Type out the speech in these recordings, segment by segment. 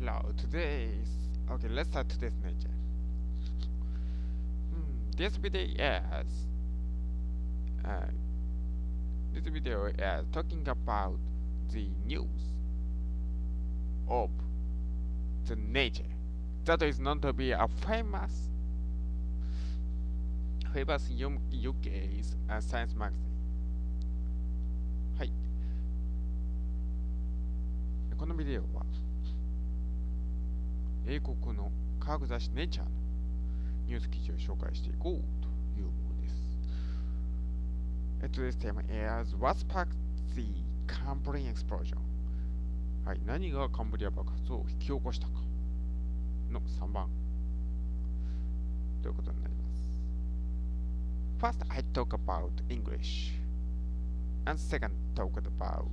Hello, okay, let's start today's nature. This video is uh, talking about the news of the nature that is known to be a famous UK science magazine. はい。このビデオは英国の科学雑誌ネイチャーのニュース記事を紹介していこうというものです。Today's theme is What sparked the Cambrian explosion? はい、何がカンブリア爆発を引き起こしたかの3番ということになります。First, I talk about English, and second, talk about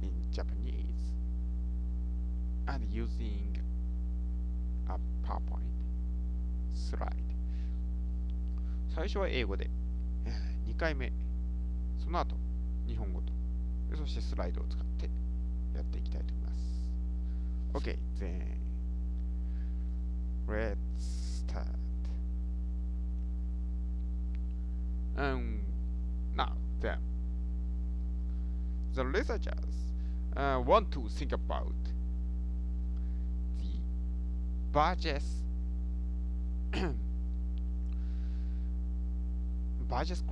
in Japanese, and using a PowerPoint slide. 最初は英語で、2回目、その後日本語と、そしてスライドを使ってやっていきたいと思います。OK, then let's start. Now then, the researchers want to think about the Burgess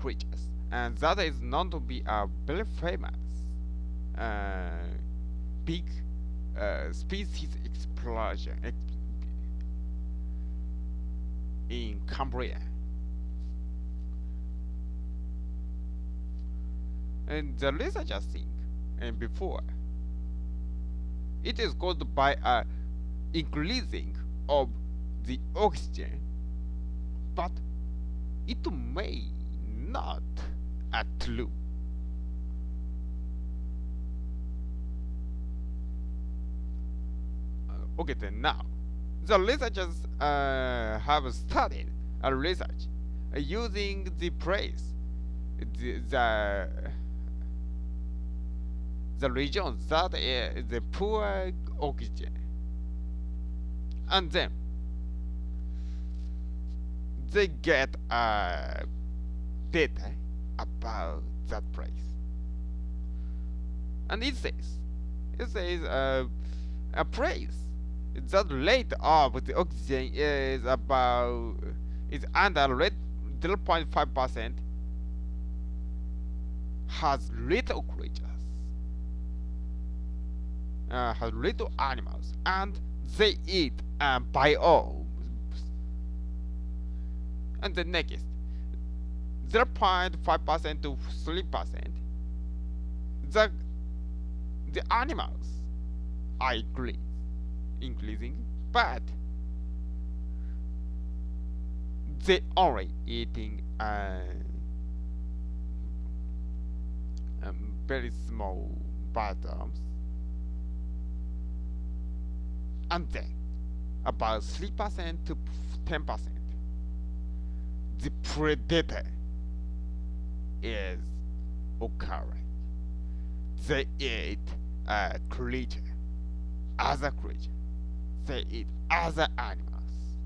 creatures, and that is known to be a very famous big species explosion in Cumbria. And the researchers think, and before, it is caused by a increasing of the oxygen, but it may not be true. Okay, then now, the researchers have started a research using the phrase the region that is the poor oxygen, and then they get data about that place, and it says a place that rate of the oxygen is under 0.5% has little creatures, has little animals, and they eat biomes. And the next 0.5% to 3%, the animals are increasing, but they only eating very small bottoms, and then about 3% to 10%, the predator is occurring. They eat a creature, other creature. They eat other animals.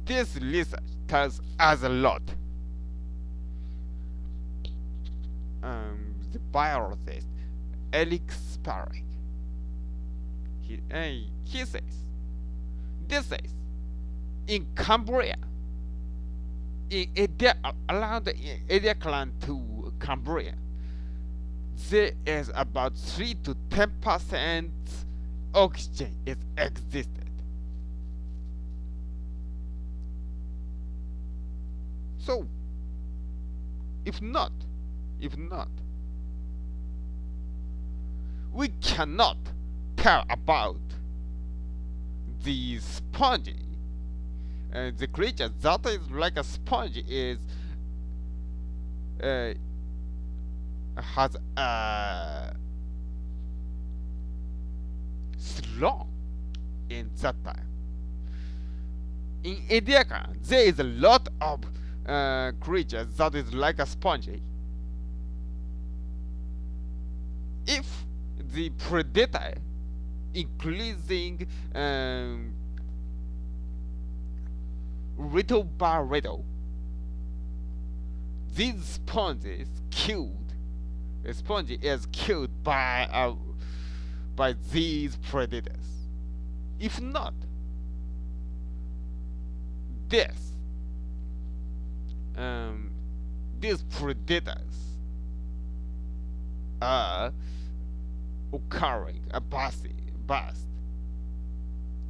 This research tells us a lot. The biologist Eric Sparring, he says, this says, in Cumbria, around the area clan to Cumbria, there is about 3 to 10% oxygen is existed. So, if not, we cannot tell about the spongy. The creature that is like a sponge has a slong in that time. In Ediaca, there is a lot of creatures that is like a sponge. If the predator increasing little by little. These sponges killed. A sponge is killed by these predators. If not, this these predators are occurring a burst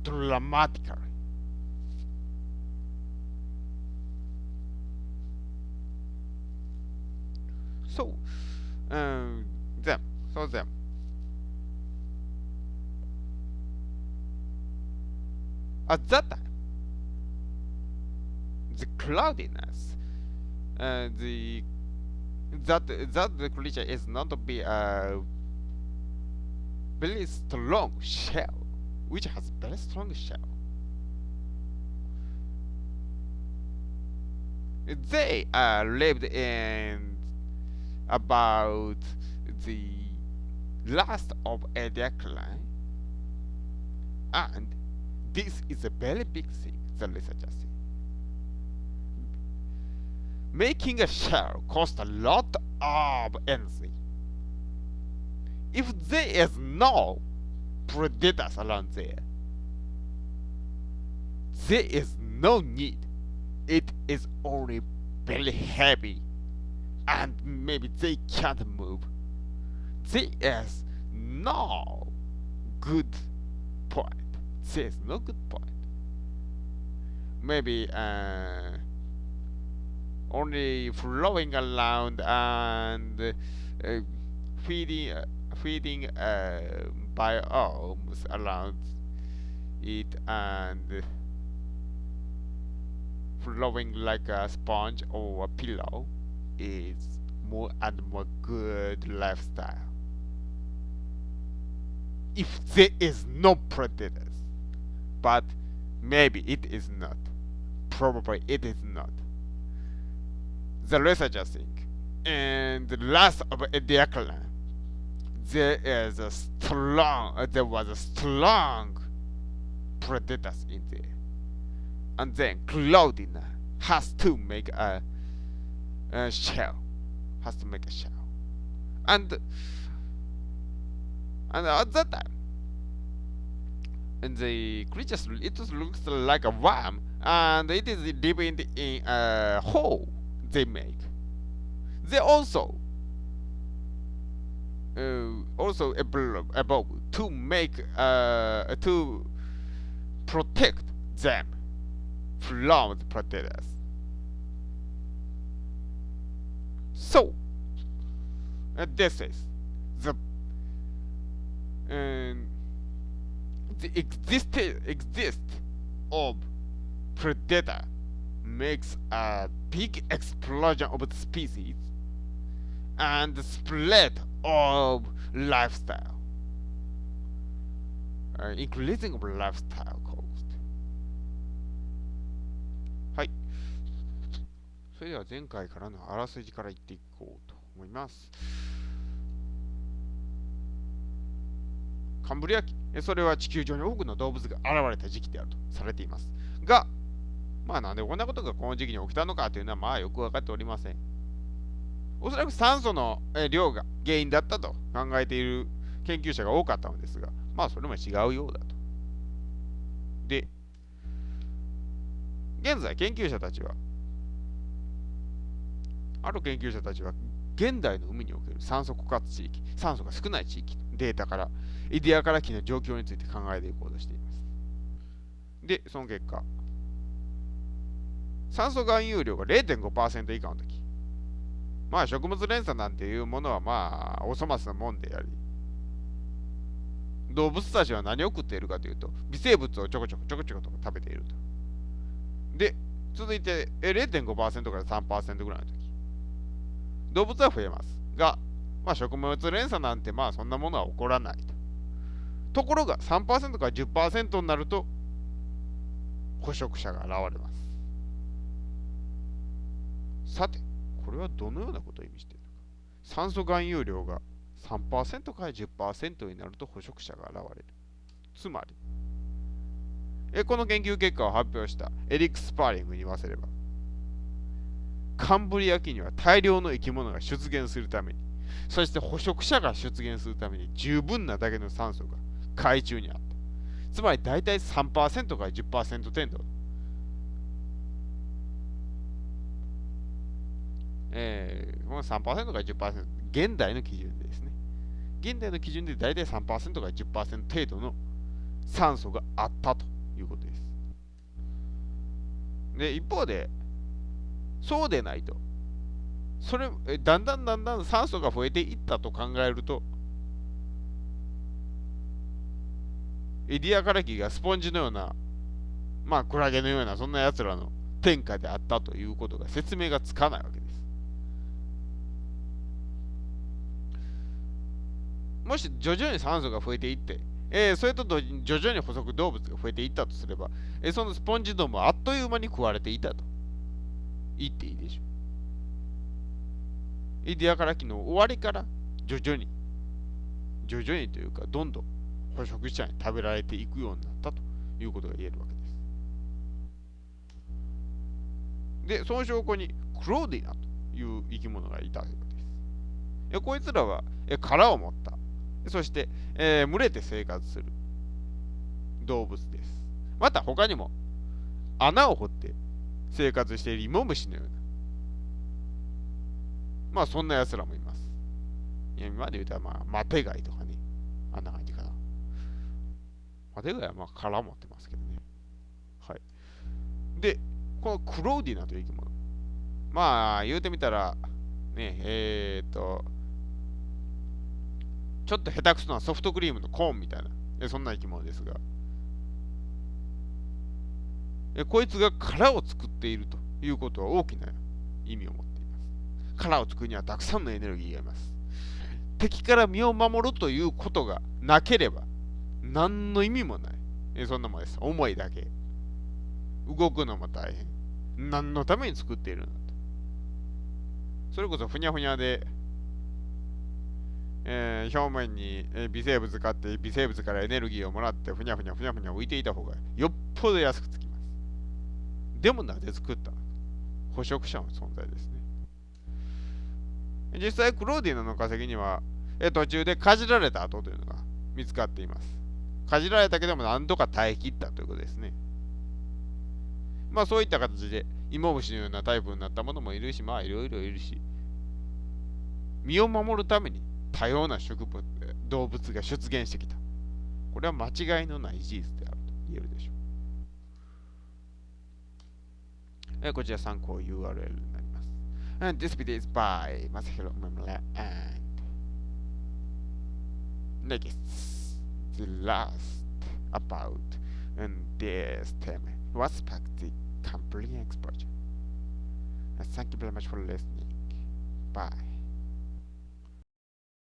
dramatically. So them at that time the cloudiness that the creature is not to be a very strong shell, which has very strong shell. They lived in about the last of a decline, and this is a very big thing the researchers say. Making a shell costs a lot of energy. If there is no predators around there is no need. It is only very heavy, and maybe they can't move. There is no good point. There is no good point. Maybe only flowing around and feeding biomes around it and flowing like a sponge or a pillow is more and more good lifestyle. If there is no predators, but maybe it is not. Probably it is not. The researchers think, in the last of a decline, there was a strong predators in there, and then cloudiness has to make a shell, and at that time, and the creatures, it looks like a worm, and it is living in a hole they make. They also able to make to protect them from the predators. So this is the exist of predator makes a big explosion of the species and the spread of lifestyle, increasing of lifestyle cost. はい。それでは前回からのあらすじから言っていこうと思います。カンブリア紀、それは地球上に多くの動物が現れた時期であるとされていますが、まあなんでこんなことがこの時期に起きたのかというのはまあよく分かっておりません。おそらく酸素の量が原因だったと考えている研究者が多かったのですが、まあそれも違うようだと。で、現在ある研究者たちは現代の海における酸素枯渇地域、酸素が少ない地域のデータからイデアから紀の状況について考えていこうとしています。で、その結果、酸素含有量が 0.5% 以下の時、まあ食物連鎖なんていうものはまあお粗末なもんであり、動物たちは何を食っているかというと微生物をちょこちょこと食べていると。で、続いて 0.5% から 3% ぐらいの時、動物は増えますが、まあ食物連鎖なんてまあそんなものは起こらないと。ところが 3% から 10% になると捕食者が現れます。さて、これはどのようなことを意味しているのか。酸素含有量が 3% から 10% になると捕食者が現れる。つまり、この研究結果を発表したエリック・スパーリングに言わせれば、カンブリア紀には大量の生き物が出現するために、そして捕食者が出現するために十分なだけの酸素が海中にあった。つまり大体3%から10%程度。この3%から10%、現代の基準でですね。現代の基準で大体3%から10%程度の酸素があったということです。で、一方で、そうでないと、だんだん酸素が増えていったと考えると、エディアカラキがスポンジのような、まあクラゲのようなそんなやつらの天下であったということが説明がつかないわけです。もし徐々に酸素が増えていって、それと同時に徐々に捕食動物が増えていったとすれば、そのスポンジどもはあっという間に食われていたと言っていいでしょう。エディアカラキの終わりから徐々にというかどんどん捕食者に食べられていくようになったということが言えるわけです。で、その証拠にクローディナという生き物がいたわけです。こいつらは殻を持った、そして、群れて生活する動物です。また他にも穴を掘って生活している芋虫のような、まあそんな奴らもいます。今で言うとマテガイとかね、あんな感じかな。マテガイはまあ殻持ってますけどね。はい。で、このクローディナという生き物。まあ言うてみたら、ね、ちょっと下手くそなソフトクリームのコーンみたいな、そんな生き物ですが、こいつが殻を作っているということは大きな意味を持っています。殻を作るにはたくさんのエネルギーがいます。敵から身を守るということがなければ、何の意味もない。そんなもんです。重いだけ。動くのも大変。何のために作っているんだと。それこそふにゃふにゃで、表面に微生物買って微生物からエネルギーをもらってふにゃ浮いていた方がよっぽど安くつきます。でもなぜ作ったのか。捕食者の存在ですね。実際クローディナの化石には途中でかじられた跡というのが見つかっています。かじられたけども何とか耐え切ったということですね。まあそういった形で芋虫のようなタイプになったものもいるし、まあいろいろいるし、身を守るために多様な動物が出現してきた。これは間違いのない事実であると言えるでしょう。こちら参考 URL になります。And this video is by Masahiro Umemura and next, the last about this theme was back the Cambrian explosion. Thank you very much for listening. Bye.